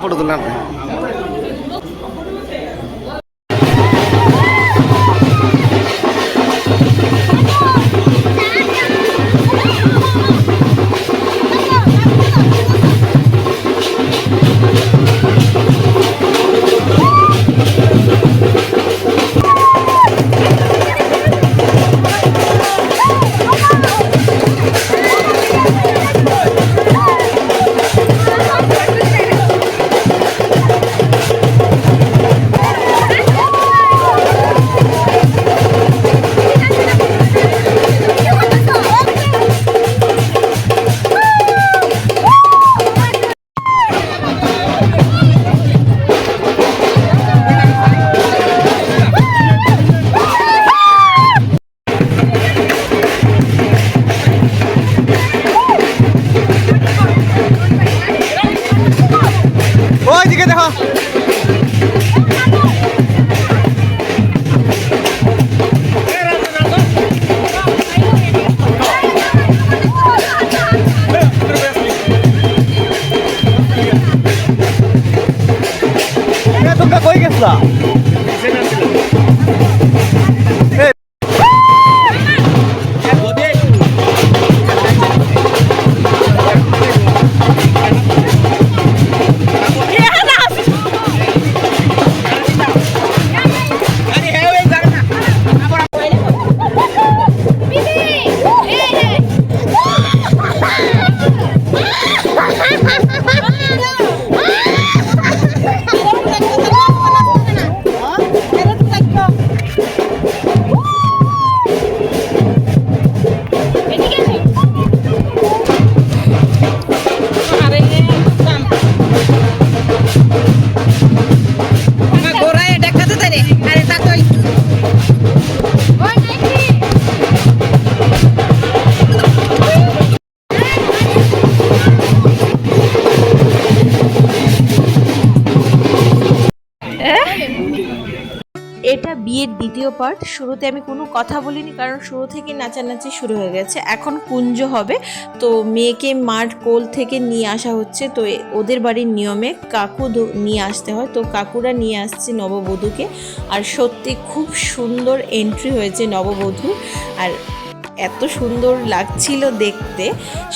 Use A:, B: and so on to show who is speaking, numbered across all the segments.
A: Photo তুললাম। ওইদিকে দেখো। তোমরা কই গেছলা?
B: এটা বিয়ের দ্বিতীয় পার্ট। শুরুতে আমি কোনো কথা বলিনি, কারণ শুরু থেকে নাচানাচি শুরু হয়ে গেছে। এখন কুঞ্জ হবে, তো মেয়েকে মার কোল থেকে নিয়ে আসা হচ্ছে। তো ওদের বাড়ির নিয়মে কাকু নিয়ে আসতে হয়, তো কাকুরা নিয়ে আসছে নববধূকে। আর সত্যি খুব সুন্দর এন্ট্রি হয়েছে নববধূর, আর এত সুন্দর লাগছিল দেখতে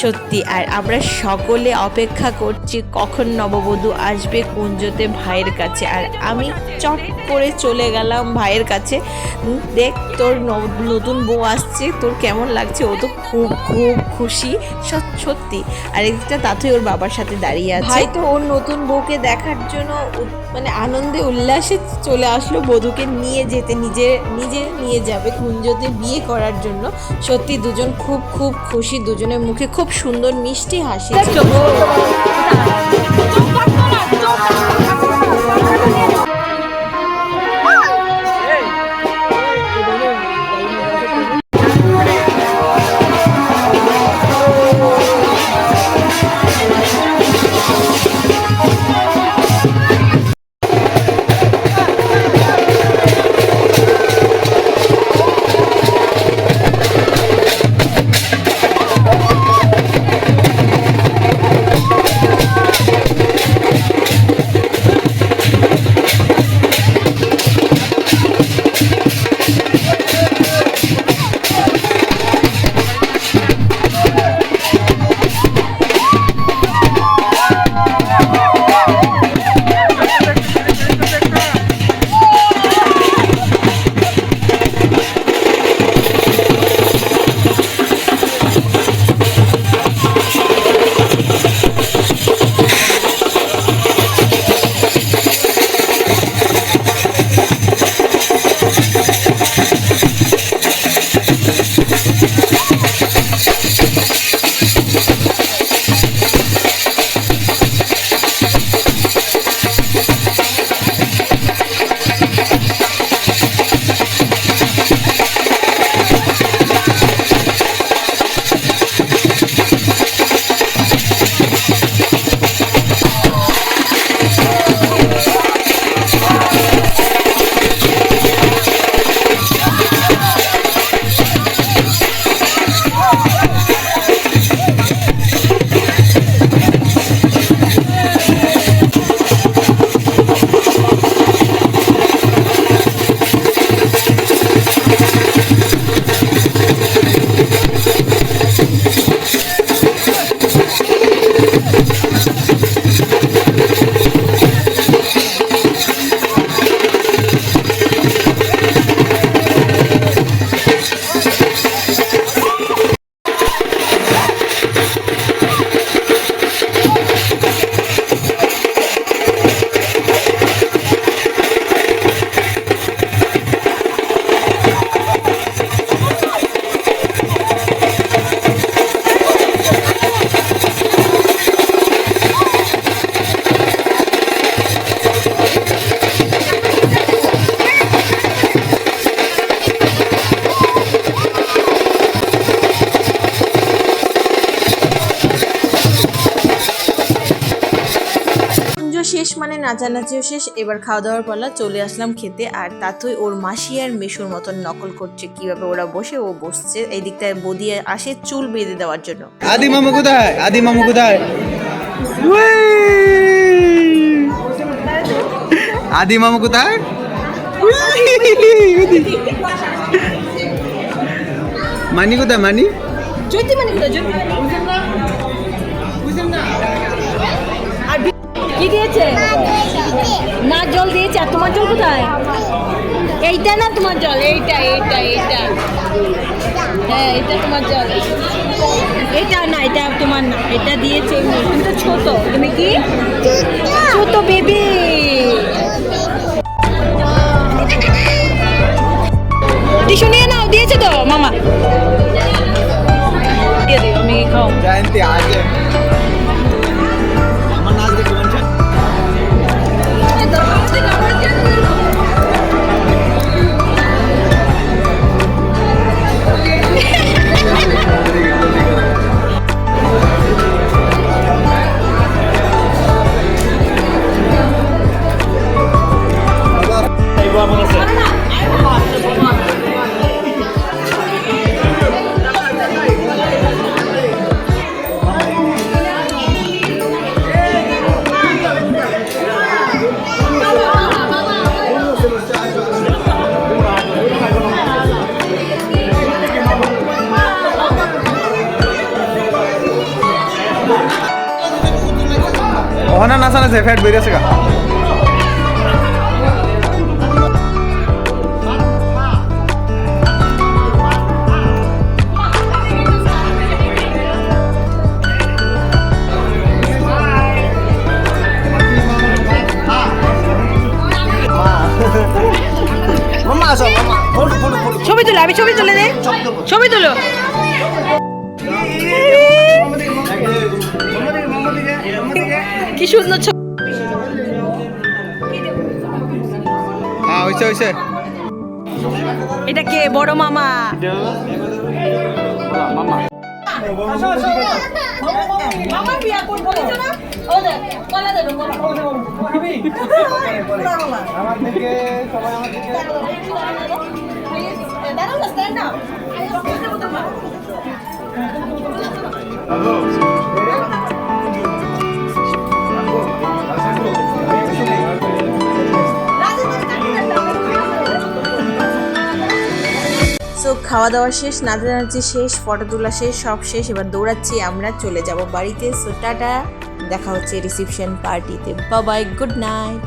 B: সত্যি। আর আমরা সকলে অপেক্ষা করছি কখন নববধূ আসবে কুঞ্জতে ভাইয়ের কাছে। আর আমি চট করে চলে গেলাম ভাইয়ের কাছে। দেখ তোর নতুন বউ আসছে, তোর কেমন লাগছে? ও তো খুব খুব খুশি সত্যি। আর একটা তাতেই ওর বাবার সাথে দাঁড়িয়ে আছে। ভাই তো ওর নতুন বউকে দেখার জন্য মানে আনন্দে উল্লাসে চলে আসলো বধূকে নিয়ে যেতে, নিজে নিয়ে যাবে কুঞ্জতে বিয়ে করার জন্য। সত্যি দুজন খুব খুব খুশি, দুজনের মুখে খুব সুন্দর মিষ্টি হাসি। মানে নাচানাচিও শেষ। এবার খাওয়া দাওয়ার পালা, চলে আসলাম খেতে। আর তাতই ওর মাসি আর মেশুর মতন নকল করছে, কিভাবে ওরা বসে ও বসছে। এই দিকটায় বদি আসে চুল বেঁধে দেওয়ার জন্য।
A: আদি মামু কোথায়? আদি মামু কোথায়? আদি মামু কোথায়? মানি কোথায়? মানি
B: জ্যোতি মানে কোথায়? জ্যোতি আর কি দিয়েছে? না জল দিয়েছে। আর তোমার জল কোথায়? এইটা না তোমার জল, এইটা এইটা এইটা, হ্যাঁ এটা তোমার জল। এটা না, এটা তোমার না, এটা দিয়েছে এমনি। তুমি তো ছোট, তুমি কি ছোট বেবি। টিস্যু নিয়ে নাও, দিয়েছে তো মামা। দিয়ে দিও, আমি খাও।
A: জয়ন্তী আগে আমার নাচ দেখে মন চায়। ওখানে নাচা নাচে ফ্যাট বেরিয়েছে গা।
B: ছবি তুলো, আমি ছবি তুলে দে, ছবি তুলো। কি সুন্দর ছবি।
A: হ্যাঁ হইছে হইছে।
B: এটা কে? বড় মামা। মামা বিয়া করবো না? ও দেখ কলা দেব মামা।
A: আমার দিকে সবাই আমার দিকে
B: দাঁড়াও না, স্ট্যান্ড আপ। সো খাওয়া দাওয়া শেষ, নাচানাচি শেষ, ফটো তোলা শেষ, সব শেষ। এবার দৌড়াচ্ছি আমরা, চলে যাব বাড়িতে। সো টাটা, দেখা হচ্ছে রিসেপশন পার্টিতে। Bye bye, good night.